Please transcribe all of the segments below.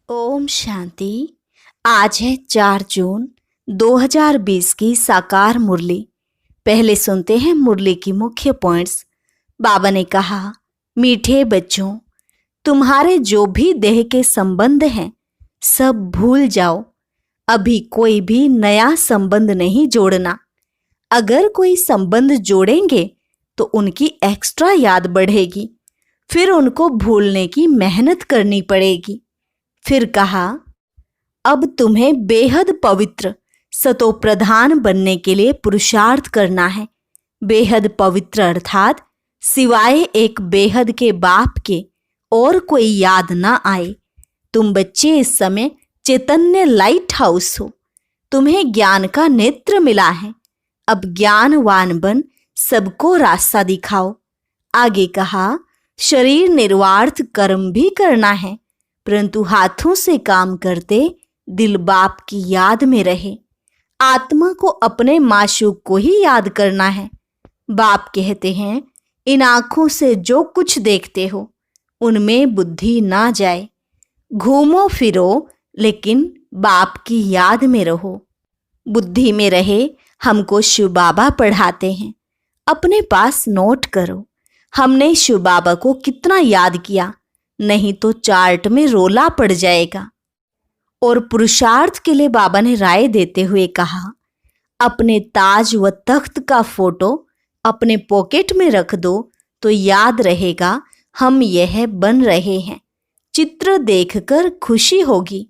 ओम शांति। आज है 4 जून 2020 की साकार मुरली। पहले सुनते हैं मुरली की मुख्य पॉइंट्स। बाबा ने कहा, मीठे बच्चों, तुम्हारे जो भी देह के संबंध हैं सब भूल जाओ। अभी कोई भी नया संबंध नहीं जोड़ना। अगर कोई संबंध जोड़ेंगे तो उनकी एक्स्ट्रा याद बढ़ेगी, फिर उनको भूलने की मेहनत करनी पड़ेगी। फिर कहा, अब तुम्हें बेहद पवित्र सतो प्रधान बनने के लिए पुरुषार्थ करना है। बेहद पवित्र अर्थात सिवाय एक बेहद के बाप के और कोई याद ना आए। तुम बच्चे इस समय चैतन्य लाइट हाउस हो। तुम्हें ज्ञान का नेत्र मिला है। अब ज्ञानवान बन सबको रास्ता दिखाओ। आगे कहा, शरीर निर्वार्थ कर्म भी करना है, परंतु हाथों से काम करते दिल बाप की याद में रहे। आत्मा को अपने माशूक को ही याद करना है। बाप कहते हैं, इन आँखों से जो कुछ देखते हो उनमें बुद्धि ना जाए। घूमो फिरो लेकिन बाप की याद में रहो। बुद्धि में रहे हमको शिव बाबा पढ़ाते हैं। अपने पास नोट करो, हमने शिव बाबा को कितना याद किया, नहीं तो चार्ट में रोला पड़ जाएगा। और पुरुषार्थ के लिए बाबा ने राय देते हुए कहा, अपने ताज व तख्त का फोटो अपने पॉकेट में रख दो तो याद रहेगा हम यह बन रहे हैं। चित्र देखकर खुशी होगी।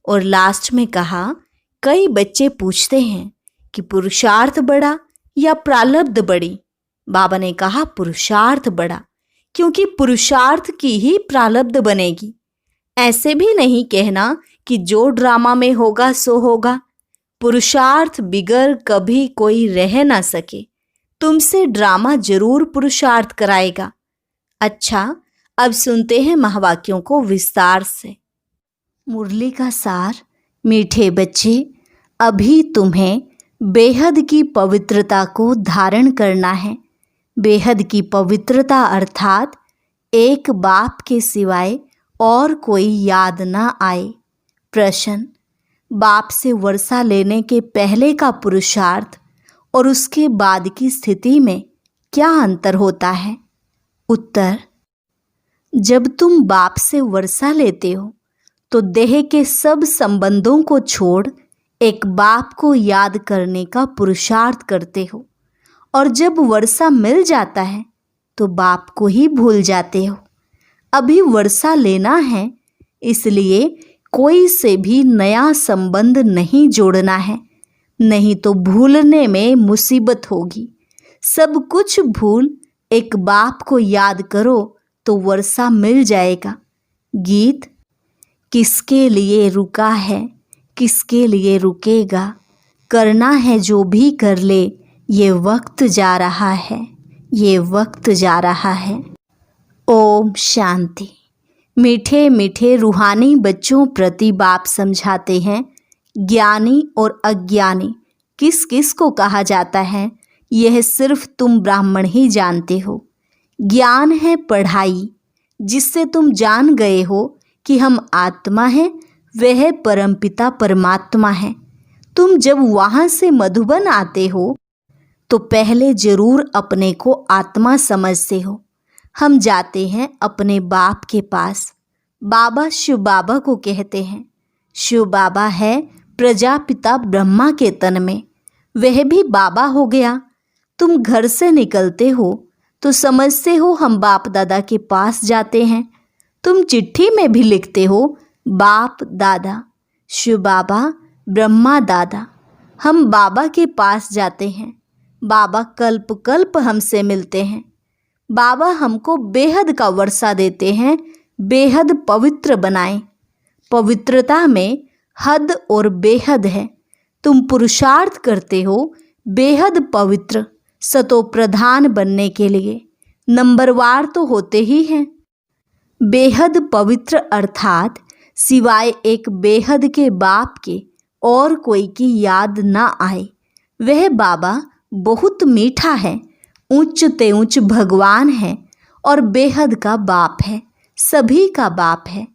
और लास्ट में कहा, कई बच्चे पूछते हैं कि पुरुषार्थ बड़ा या प्रारब्ध बड़ी। बाबा ने कहा, पुरुषार्थ बड़ा, क्योंकि पुरुषार्थ की ही प्रारब्ध बनेगी। ऐसे भी नहीं कहना कि जो ड्रामा में होगा सो होगा। पुरुषार्थ बिगर कभी कोई रह ना सके। तुमसे ड्रामा जरूर पुरुषार्थ कराएगा। अच्छा, अब सुनते हैं महावाक्यों को विस्तार से। मुरली का सार। मीठे बच्चे, अभी तुम्हें बेहद की पवित्रता को धारण करना है। बेहद की पवित्रता अर्थात एक बाप के सिवाय और कोई याद ना आए। प्रश्न, बाप से वर्षा लेने के पहले का पुरुषार्थ और उसके बाद की स्थिति में क्या अंतर होता है? उत्तर, जब तुम बाप से वर्षा लेते हो तो देह के सब संबंधों को छोड़ एक बाप को याद करने का पुरुषार्थ करते हो, और जब वर्षा मिल जाता है तो बाप को ही भूल जाते हो। अभी वर्षा लेना है, इसलिए कोई से भी नया संबंध नहीं जोड़ना है, नहीं तो भूलने में मुसीबत होगी। सब कुछ भूल एक बाप को याद करो तो वर्षा मिल जाएगा। गीत, किसके लिए रुका है, किसके लिए रुकेगा, करना है जो भी कर ले, ये वक्त जा रहा है, ये वक्त जा रहा है। ओम शांति। मीठे मीठे रूहानी बच्चों प्रति बाप समझाते हैं, ज्ञानी और अज्ञानी किस किस को कहा जाता है यह सिर्फ तुम ब्राह्मण ही जानते हो। ज्ञान है पढ़ाई, जिससे तुम जान गए हो कि हम आत्मा हैं, वह परमपिता परमात्मा है। तुम जब वहाँ से मधुबन आते हो तो पहले जरूर अपने को आत्मा समझते हो। हम जाते हैं अपने बाप के पास। बाबा शिव बाबा को कहते हैं। शिव बाबा है प्रजापिता ब्रह्मा के तन में, वह भी बाबा हो गया। तुम घर से निकलते हो तो समझते हो हम बाप दादा के पास जाते हैं। तुम चिट्ठी में भी लिखते हो बाप दादा, शिव बाबा, ब्रह्मा दादा। हम बाबा के पास जाते हैं। बाबा कल्प कल्प हमसे मिलते हैं। बाबा हमको बेहद का वर्षा देते हैं, बेहद पवित्र बनाएं। पवित्रता में हद और बेहद है। तुम पुरुषार्थ करते हो बेहद पवित्र सतो प्रधान बनने के लिए। नंबरवार तो होते ही हैं। बेहद पवित्र अर्थात सिवाय एक बेहद के बाप के और कोई की याद ना आए। वह बाबा बहुत मीठा है, उच्च ते उच्च भगवान है और बेहद का बाप है, सभी का बाप है।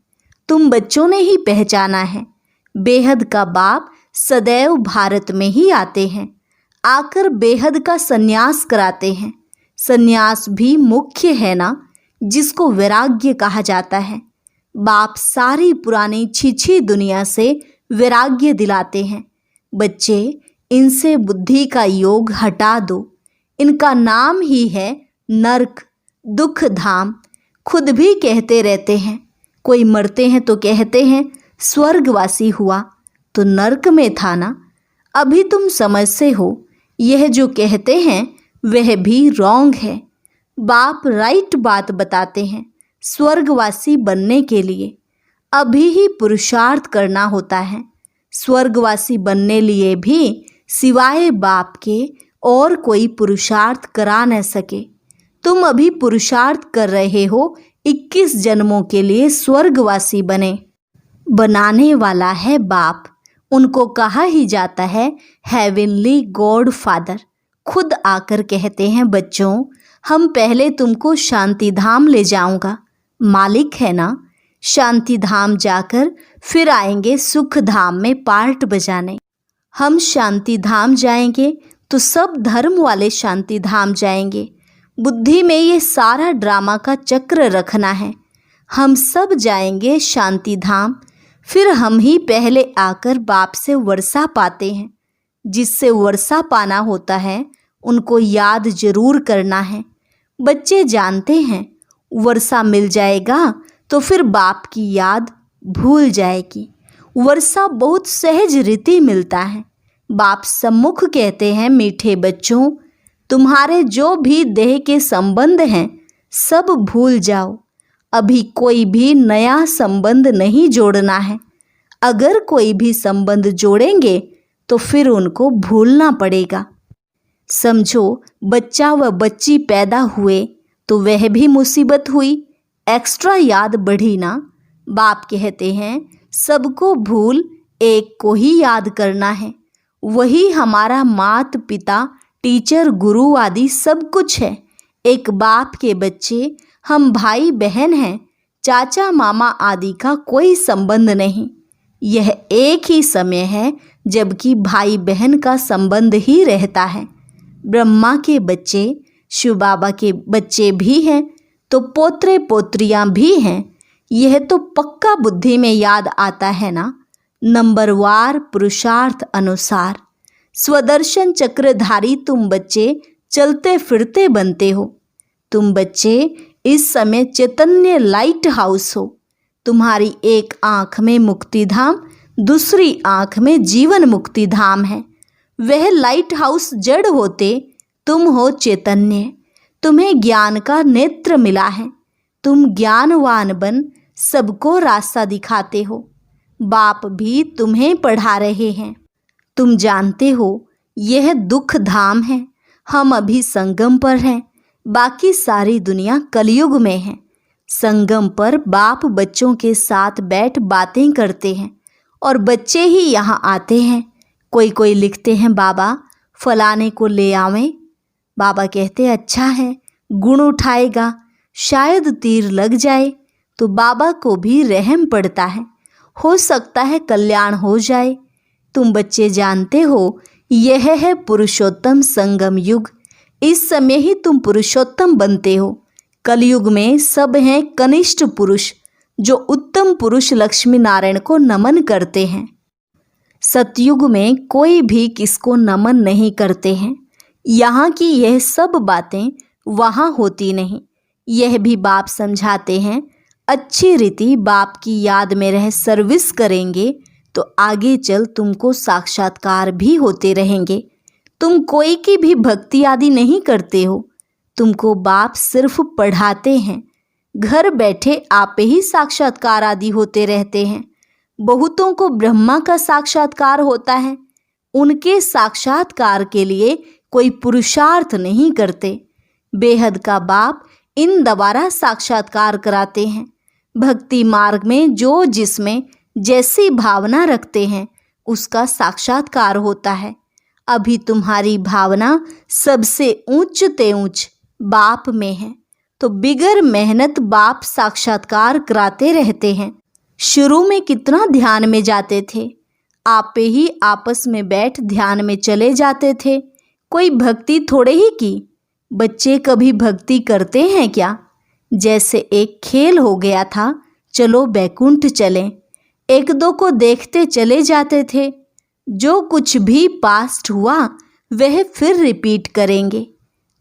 तुम बच्चों ने ही पहचाना है। बेहद का बाप सदैव भारत में ही आते हैं, आकर बेहद का संन्यास कराते हैं। संन्यास भी मुख्य है ना, जिसको वैराग्य कहा जाता है। बाप सारी पुरानी छिछी दुनिया से वैराग्य दिलाते हैं। बच्चे, इनसे बुद्धि का योग हटा दो। इनका नाम ही है नरक, दुख धाम। खुद भी कहते रहते हैं, कोई मरते हैं तो कहते हैं स्वर्गवासी हुआ, तो नरक में था ना। अभी तुम समझते हो, यह जो कहते हैं वह भी रॉन्ग है। बाप राइट बात बताते हैं। स्वर्गवासी बनने के लिए अभी ही पुरुषार्थ करना होता है। स्वर्गवासी बनने लिए भी सिवाय बाप के और कोई पुरुषार्थ करा न सके। तुम अभी पुरुषार्थ कर रहे हो 21 जन्मों के लिए स्वर्गवासी बने। बनाने वाला है बाप। उनको कहा ही जाता है हेवनली गॉड फादर। खुद आकर कहते हैं, बच्चों, हम पहले तुमको शांति धाम ले जाऊंगा। मालिक है ना। शांति धाम जाकर फिर आएंगे सुख धाम में पार्ट बजाने। हम शांति धाम जाएंगे तो सब धर्म वाले शांति धाम जाएंगे। बुद्धि में ये सारा ड्रामा का चक्र रखना है। हम सब जाएंगे शांति धाम, फिर हम ही पहले आकर बाप से वर्षा पाते हैं। जिससे वर्षा पाना होता है उनको याद जरूर करना है। बच्चे जानते हैं, वर्षा मिल जाएगा तो फिर बाप की याद भूल जाएगी। वर्षा बहुत सहज रीति मिलता है। बाप सम्मुख कहते हैं, मीठे बच्चों, तुम्हारे जो भी देह के संबंध हैं सब भूल जाओ। अभी कोई भी नया संबंध नहीं जोड़ना है। अगर कोई भी संबंध जोड़ेंगे तो फिर उनको भूलना पड़ेगा। समझो, बच्चा व बच्ची पैदा हुए तो वह भी मुसीबत हुई, एक्स्ट्रा याद बढ़ी ना। बाप कहते हैं, सबको भूल एक को ही याद करना है। वही हमारा मात पिता, टीचर, गुरु आदि सब कुछ है। एक बाप के बच्चे, हम भाई बहन हैं। चाचा मामा आदि का कोई संबंध नहीं। यह एक ही समय है जबकि भाई बहन का संबंध ही रहता है। ब्रह्मा के बच्चे, शिव बाबा के बच्चे भी हैं तो पोत्रे पोत्रियां भी हैं। यह तो पक्का बुद्धि में याद आता है ना। नंबरवार पुरुषार्थ अनुसार स्वदर्शन चक्रधारी तुम बच्चे चलते फिरते बनते हो। तुम बच्चे इस समय चैतन्य लाइट हाउस हो। तुम्हारी एक आँख में मुक्ति धाम, दूसरी आँख में जीवन मुक्ति धाम है। वह लाइट हाउस जड़ होते, तुम हो चैतन्य। तुम्हें ज्ञान का नेत्र मिला है। तुम ज्ञानवान बन सबको रास्ता दिखाते हो। बाप भी तुम्हें पढ़ा रहे हैं। तुम जानते हो यह दुख धाम है। हम अभी संगम पर हैं, बाकी सारी दुनिया कलयुग में है। संगम पर बाप बच्चों के साथ बैठ बातें करते हैं और बच्चे ही यहाँ आते हैं। कोई कोई लिखते हैं, बाबा फलाने को ले आवें। बाबा कहते अच्छा है, गुण उठाएगा, शायद तीर लग जाए। तो बाबा को भी रहम पड़ता है, हो सकता है कल्याण हो जाए। तुम बच्चे जानते हो यह है पुरुषोत्तम संगम युग। इस समय ही तुम पुरुषोत्तम बनते हो। कलयुग में सब हैं कनिष्ठ पुरुष, जो उत्तम पुरुष लक्ष्मी नारायण को नमन करते हैं। सतयुग में कोई भी किसको नमन नहीं करते हैं। यहाँ की यह सब बातें वहाँ होती नहीं। यह भी बाप समझाते हैं। अच्छी रीति बाप की याद में रह सर्विस करेंगे तो आगे चल तुमको साक्षात्कार भी होते रहेंगे। तुम कोई की भी भक्ति आदि नहीं करते हो। तुमको बाप सिर्फ पढ़ाते हैं। घर बैठे आप ही साक्षात्कार आदि होते रहते हैं। बहुतों को ब्रह्मा का साक्षात्कार होता है। उनके साक्षात्कार के लिए कोई पुरुषार्थ नहीं करते। बेहद का बाप इन द्वारा साक्षात्कार कराते हैं। भक्ति मार्ग में जो जिसमें जैसी भावना रखते हैं उसका साक्षात्कार होता है। अभी तुम्हारी भावना सबसे ऊंच ते ऊंच बाप में है, तो बिगर मेहनत बाप साक्षात्कार कराते रहते हैं। शुरू में कितना ध्यान में जाते थे, आपे ही आपस में बैठ ध्यान में चले जाते थे। कोई भक्ति थोड़े ही की। बच्चे कभी भक्ति करते हैं क्या? जैसे एक खेल हो गया था, चलो बैकुंठ चलें। एक दो को देखते चले जाते थे। जो कुछ भी पास्ट हुआ वह फिर रिपीट करेंगे।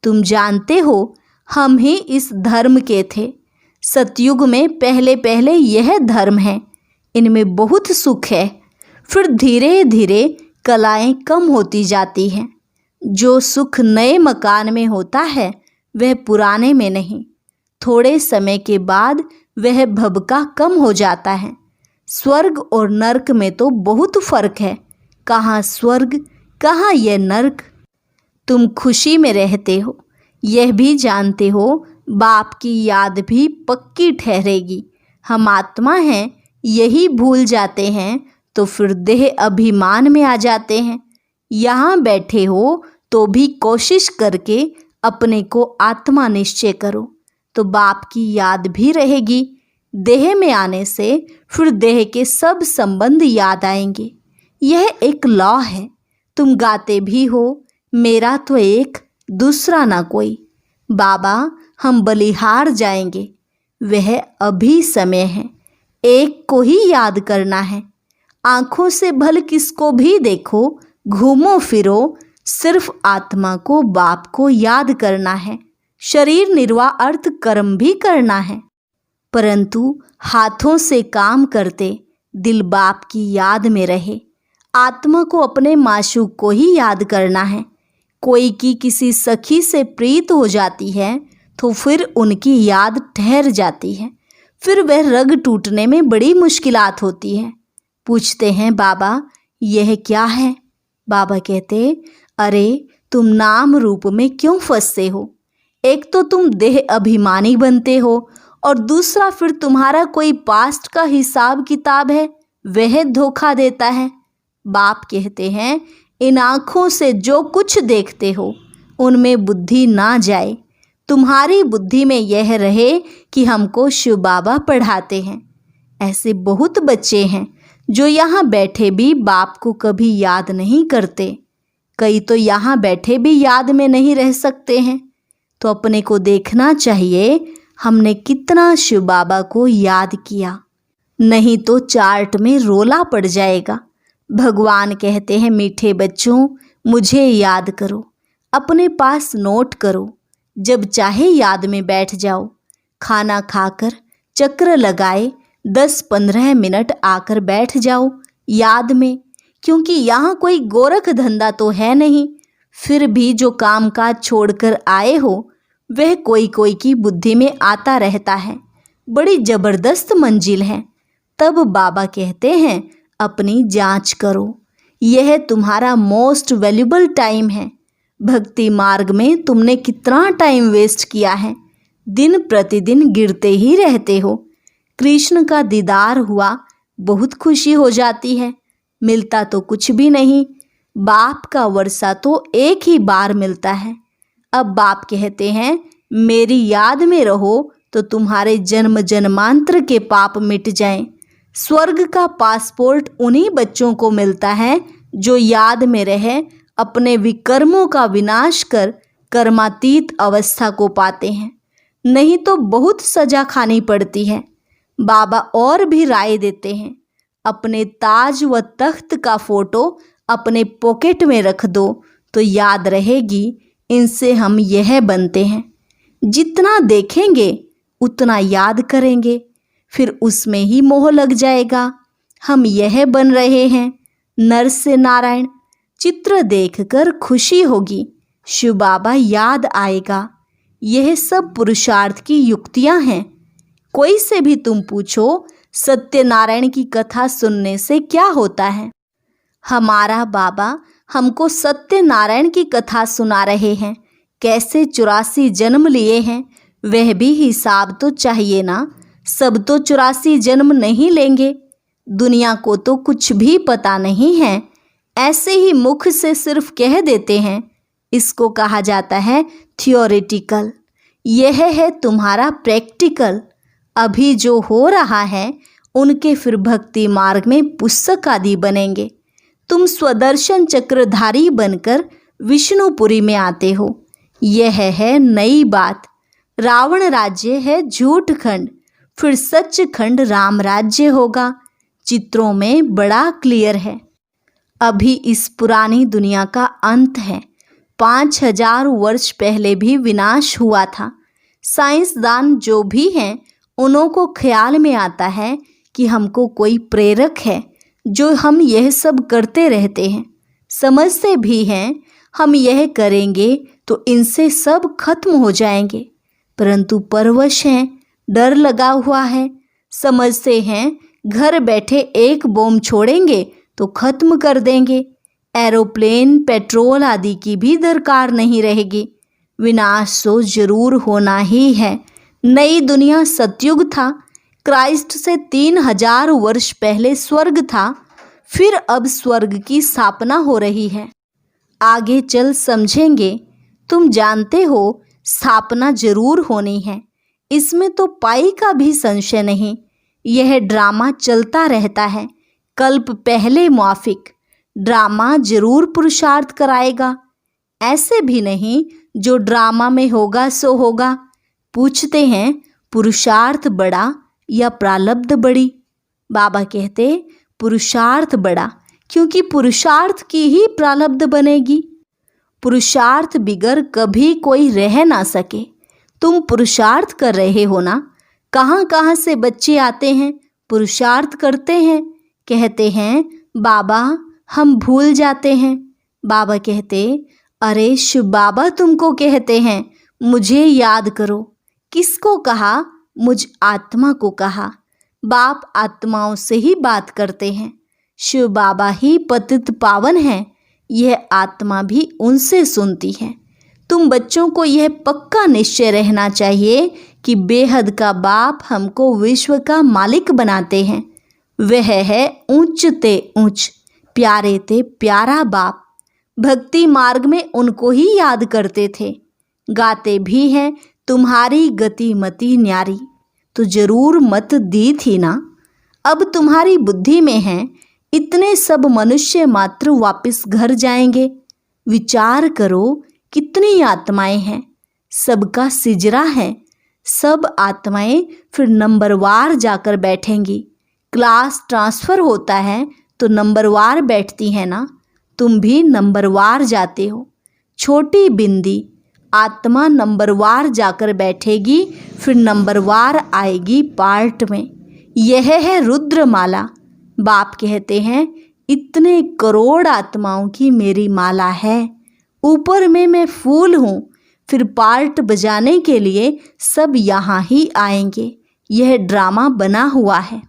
तुम जानते हो, हम ही इस धर्म के थे। सतयुग में पहले पहले यह धर्म है, इनमें बहुत सुख है। फिर धीरे धीरे कलाएं कम होती जाती हैं। जो सुख नए मकान में होता है वह पुराने में नहीं। थोड़े समय के बाद वह भभका कम हो जाता है। स्वर्ग और नरक में तो बहुत फर्क है। कहाँ स्वर्ग, कहाँ यह नरक। तुम खुशी में रहते हो, यह भी जानते हो, बाप की याद भी पक्की ठहरेगी। हम आत्मा हैं, यही भूल जाते हैं तो फिर देह अभिमान में आ जाते हैं। यहाँ बैठे हो तो भी कोशिश करके अपने को आत्मा निश्चय करो, तो बाप की याद भी रहेगी। देह में आने से फिर देह के सब संबंध याद आएंगे। यह एक लॉ है। तुम गाते भी हो, मेरा तो एक दूसरा ना कोई। बाबा, हम बलिहार जाएंगे, वह अभी समय है। एक को ही याद करना है। आंखों से भल किसको भी देखो, घूमो फिरो, सिर्फ आत्मा को, बाप को याद करना है। शरीर निर्वाह अर्थ कर्म भी करना है, परंतु हाथों से काम करते दिल बाप की याद में रहे। आत्मा को अपने माशूक को ही याद करना है। कोई की किसी सखी से प्रीत हो जाती है तो फिर उनकी याद ठहर जाती है। फिर वह रग टूटने में बड़ी मुश्किलात होती है। पूछते हैं, बाबा यह क्या है? बाबा कहते, अरे तुम नाम रूप में क्यों फंसते हो? एक तो तुम देह अभिमानी बनते हो और दूसरा फिर तुम्हारा कोई पास्ट का हिसाब किताब है, वह धोखा देता है। बाप कहते हैं, इन आँखों से जो कुछ देखते हो उनमें बुद्धि ना जाए। तुम्हारी बुद्धि में यह रहे कि हमको शिव बाबा पढ़ाते हैं। ऐसे बहुत बच्चे हैं जो यहाँ बैठे भी बाप को कभी याद नहीं करते। कई तो यहाँ बैठे भी याद में नहीं रह सकते हैं। तो अपने को देखना चाहिए, हमने कितना शिव बाबा को याद किया। नहीं तो चार्ट में रोला पड़ जाएगा। भगवान कहते हैं, मीठे बच्चों मुझे याद करो, अपने पास नोट करो, जब चाहे याद में बैठ जाओ। खाना खाकर चक्र लगाए 10-15 मिनट आकर बैठ जाओ याद में, क्योंकि यहाँ कोई गोरख धंधा तो है नहीं। फिर भी जो काम काज छोड़कर आए हो वह कोई कोई की बुद्धि में आता रहता है। बड़ी ज़बरदस्त मंजिल है। तब बाबा कहते हैं, अपनी जांच करो, यह तुम्हारा मोस्ट वैल्यूबल टाइम है। भक्ति मार्ग में तुमने कितना टाइम वेस्ट किया है। दिन प्रतिदिन गिरते ही रहते हो। कृष्ण का दीदार हुआ, बहुत खुशी हो जाती है। मिलता तो कुछ भी नहीं। बाप का वर्षा तो एक ही बार मिलता है। अब बाप कहते हैं, मेरी याद में रहो तो तुम्हारे जन्म जन्मांतर के पाप मिट जाएं। स्वर्ग का पासपोर्ट उन्हीं बच्चों को मिलता है जो याद में रहे, अपने विकर्मों का विनाश कर कर्मातीत अवस्था को पाते हैं। नहीं तो बहुत सजा खानी पड़ती है। बाबा और भी राय देते हैं, अपने ताज व तख्त का फोटो अपने पॉकेट में रख दो तो याद रहेगी, इनसे हम यह बनते हैं। जितना देखेंगे उतना याद करेंगे, फिर उसमें ही मोह लग जाएगा। हम यह बन रहे हैं। नर से नारायण चित्र देखकर खुशी होगी, शिव बाबा याद आएगा। यह सब पुरुषार्थ की युक्तियां हैं। कोई से भी तुम पूछो, सत्यनारायण की कथा सुनने से क्या होता है? हमारा बाबा हमको सत्यनारायण की कथा सुना रहे हैं। कैसे 84 जन्म लिए हैं, वह भी हिसाब तो चाहिए ना। सब तो 84 जन्म नहीं लेंगे। दुनिया को तो कुछ भी पता नहीं है, ऐसे ही मुख से सिर्फ कह देते हैं। इसको कहा जाता है थियोरेटिकल। यह है तुम्हारा प्रैक्टिकल। अभी जो हो रहा है उनके फिर भक्ति मार्ग में पुस्तक आदि बनेंगे। तुम स्वदर्शन चक्रधारी बनकर विष्णुपुरी में आते हो। यह है नई बात। रावण राज्य है झूठ खंड, फिर सच खंड राम राज्य होगा। चित्रों में बड़ा क्लियर है। अभी इस पुरानी दुनिया का अंत है। 5000 वर्ष पहले भी विनाश हुआ था। साइंसदान जो भी हैं उन्हों को ख्याल में आता है कि हमको कोई प्रेरक है जो हम यह सब करते रहते हैं। समझते भी हैं हम यह करेंगे तो इनसे सब खत्म हो जाएंगे, परंतु परवश हैं, डर लगा हुआ है। समझते हैं घर बैठे एक बम छोड़ेंगे तो खत्म कर देंगे। एरोप्लेन, पेट्रोल आदि की भी दरकार नहीं रहेगी। विनाश तो जरूर होना ही है। नई दुनिया सतयुग था। क्राइस्ट से 3000 वर्ष पहले स्वर्ग था, फिर अब स्वर्ग की स्थापना हो रही है। आगे चल समझेंगे। तुम जानते हो स्थापना जरूर होनी है, इसमें तो पाई का भी संशय नहीं। यह ड्रामा चलता रहता है। कल्प पहले मुआफिक ड्रामा जरूर पुरुषार्थ कराएगा। ऐसे भी नहीं जो ड्रामा में होगा सो होगा। पूछते हैं पुरुषार्थ बड़ा या प्रारब्ध बड़ी? बाबा कहते पुरुषार्थ बड़ा, क्योंकि पुरुषार्थ की ही प्रारब्ध बनेगी। पुरुषार्थ बिगर कभी कोई रह ना सके। तुम पुरुषार्थ कर रहे हो ना? कहाँ कहाँ से बच्चे आते हैं, पुरुषार्थ करते हैं, कहते हैं बाबा हम भूल जाते हैं। बाबा कहते अरे शिव बाबा तुमको कहते हैं मुझे याद करो। किसको कहा? मुझ आत्मा को कहा। बाप आत्माओं से ही बात करते हैं। शिव बाबा ही पतित पावन हैं, यह आत्मा भी उनसे सुनती है। तुम बच्चों को यह पक्का निश्चय रहना चाहिए कि बेहद का बाप हमको विश्व का मालिक बनाते हैं। वह है ऊंच ते ऊंच, प्यारे ते प्यारा बाप। भक्ति मार्ग में उनको ही याद करते थे। गाते भी हैं तुम्हारी गति मति न्यारी, तो जरूर मत दी थी ना। अब तुम्हारी बुद्धि में है इतने सब मनुष्य मात्र वापस घर जाएंगे। विचार करो कितनी आत्माएं हैं, सबका सिजरा है। सब आत्माएं फिर नंबरवार जाकर बैठेंगी। क्लास ट्रांसफ़र होता है तो नंबरवार बैठती है ना। तुम भी नंबरवार जाते हो। छोटी बिंदी आत्मा नंबरवार जाकर बैठेगी, फिर नंबरवार आएगी पार्ट में। यह है रुद्रमाला। बाप कहते हैं इतने करोड़ आत्माओं की मेरी माला है। ऊपर में मैं फूल हूँ, फिर पार्ट बजाने के लिए सब यहाँ ही आएंगे। यह ड्रामा बना हुआ है।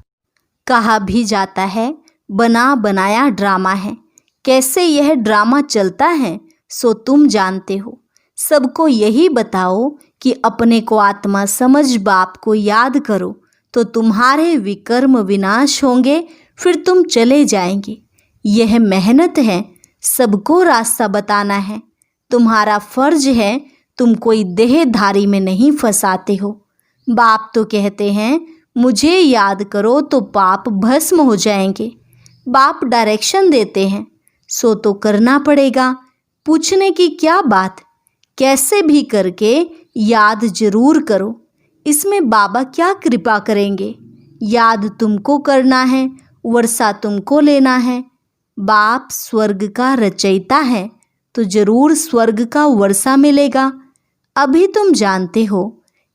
कहा भी जाता है बना बनाया ड्रामा है। कैसे यह ड्रामा चलता है सो तुम जानते हो। सबको यही बताओ कि अपने को आत्मा समझ बाप को याद करो तो तुम्हारे विकर्म विनाश होंगे, फिर तुम चले जाएंगे। यह मेहनत है, सबको रास्ता बताना है। तुम्हारा फर्ज है, तुम कोई देहधारी में नहीं फंसाते हो। बाप तो कहते हैं मुझे याद करो तो पाप भस्म हो जाएंगे। बाप डायरेक्शन देते हैं, सो तो करना पड़ेगा। पूछने की क्या बात, कैसे भी करके याद जरूर करो। इसमें बाबा क्या कृपा करेंगे? याद तुमको करना है, वर्षा तुमको लेना है। बाप स्वर्ग का रचयिता है तो जरूर स्वर्ग का वर्षा मिलेगा। अभी तुम जानते हो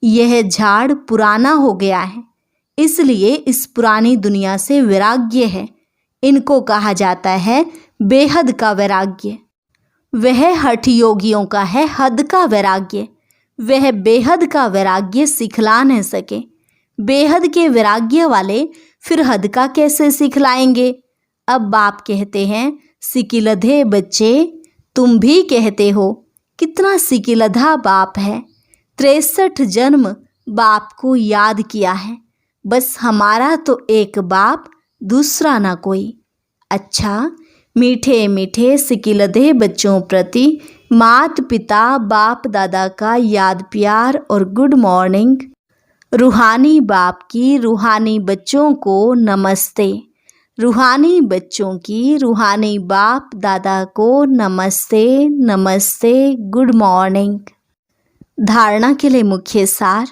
यह झाड़ पुराना हो गया है, इसलिए इस पुरानी दुनिया से वैराग्य है। इनको कहा जाता है बेहद का वैराग्य। वह हठ योगियों का है हद का वैराग्य। वह बेहद का वैराग्य सिखला न सके। बेहद के वैराग्य वाले फिर हद का कैसे सिखलाएंगे? अब बाप कहते हैं सिकिलधे बच्चे, तुम भी कहते हो कितना सिकिलधा बाप है। 63 जन्म बाप को याद किया है। बस हमारा तो एक बाप, दूसरा ना कोई। अच्छा, मीठे मीठे सिकिलधे बच्चों प्रति मात पिता बाप दादा का याद प्यार और गुड मॉर्निंग। रूहानी बाप की रूहानी बच्चों को नमस्ते। रूहानी बच्चों की रूहानी बाप दादा को नमस्ते नमस्ते, गुड मॉर्निंग। धारणा के लिए मुख्य सार।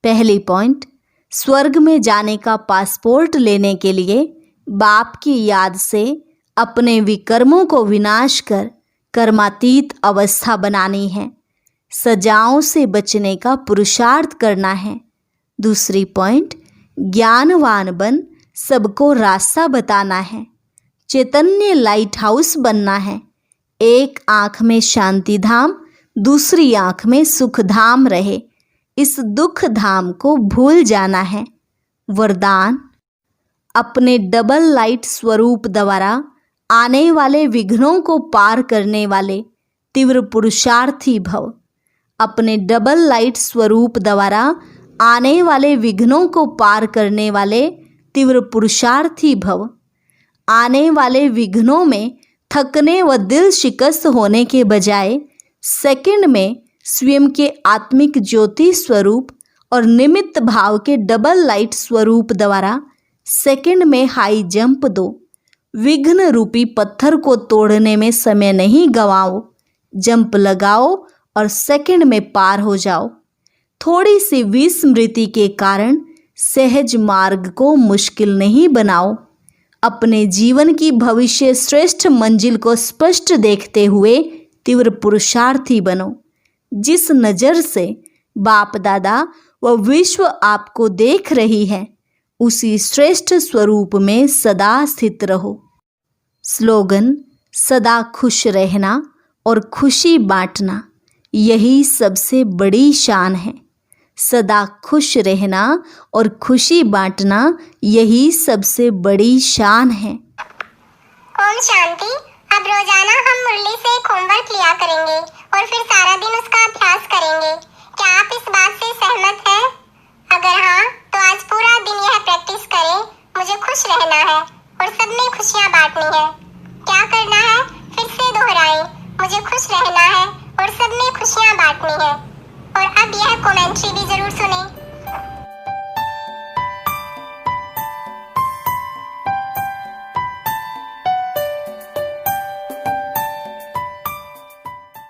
पहली पॉइंट, स्वर्ग में जाने का पासपोर्ट लेने के लिए बाप की याद से अपने विकर्मों को विनाश कर कर्मातीत अवस्था बनानी है। सजाओं से बचने का पुरुषार्थ करना है। दूसरी पॉइंट, ज्ञानवान बन सबको रास्ता बताना है। चैतन्य लाइट हाउस बनना है। एक आँख में शांति धाम, दूसरी आँख में सुख धाम रहे। इस दुख धाम को भूल जाना है। वरदान, अपने डबल लाइट स्वरूप द्वारा आने वाले विघ्नों को पार करने वाले तीव्र पुरुषार्थी भव। अपने डबल लाइट स्वरूप द्वारा आने वाले विघ्नों को पार करने वाले तीव्र पुरुषार्थी भव। आने वाले विघ्नों में थकने व दिल शिकस्त होने के बजाय सेकंड में स्वयं के आत्मिक ज्योति स्वरूप और निमित्त भाव के डबल लाइट स्वरूप द्वारा सेकंड में हाई जंप दो। विघ्न रूपी पत्थर को तोड़ने में समय नहीं गंवाओ। जंप लगाओ और सेकंड में पार हो जाओ। थोड़ी सी विस्मृति के कारण सहज मार्ग को मुश्किल नहीं बनाओ। अपने जीवन की भविष्य श्रेष्ठ मंजिल को स्पष्ट देखते हुए तीव्र पुरुषार्थी बनो। जिस नज़र से बाप दादा व विश्व आपको देख रही है, उसी श्रेष्ठ स्वरूप में सदा स्थित रहो। स्लोगन, सदा खुश रहना और खुशी बांटना, यही सबसे बड़ी शान है। सदा खुश रहना और खुशी बांटना, यही सबसे बड़ी शान है। ओम शांति। अब रोजाना हम मुरली से एक होमवर्क लिया करेंगे और फिर सारा दिन उसका अभ्यास करेंगे। क्या आप इस बात से सहमत हैं? अगर हाँ, तो आज पूरा दिन यह प्रैक्टिस करें। मुझे खुश रहना है और सब में खुशियाँ बांटनी है। क्या करना है? फिर से दोहराएं। मुझे खुश रहना है और सब में खुशियाँ बांटनी है। और अब यह कमेंट्री भी जरूर सुनें।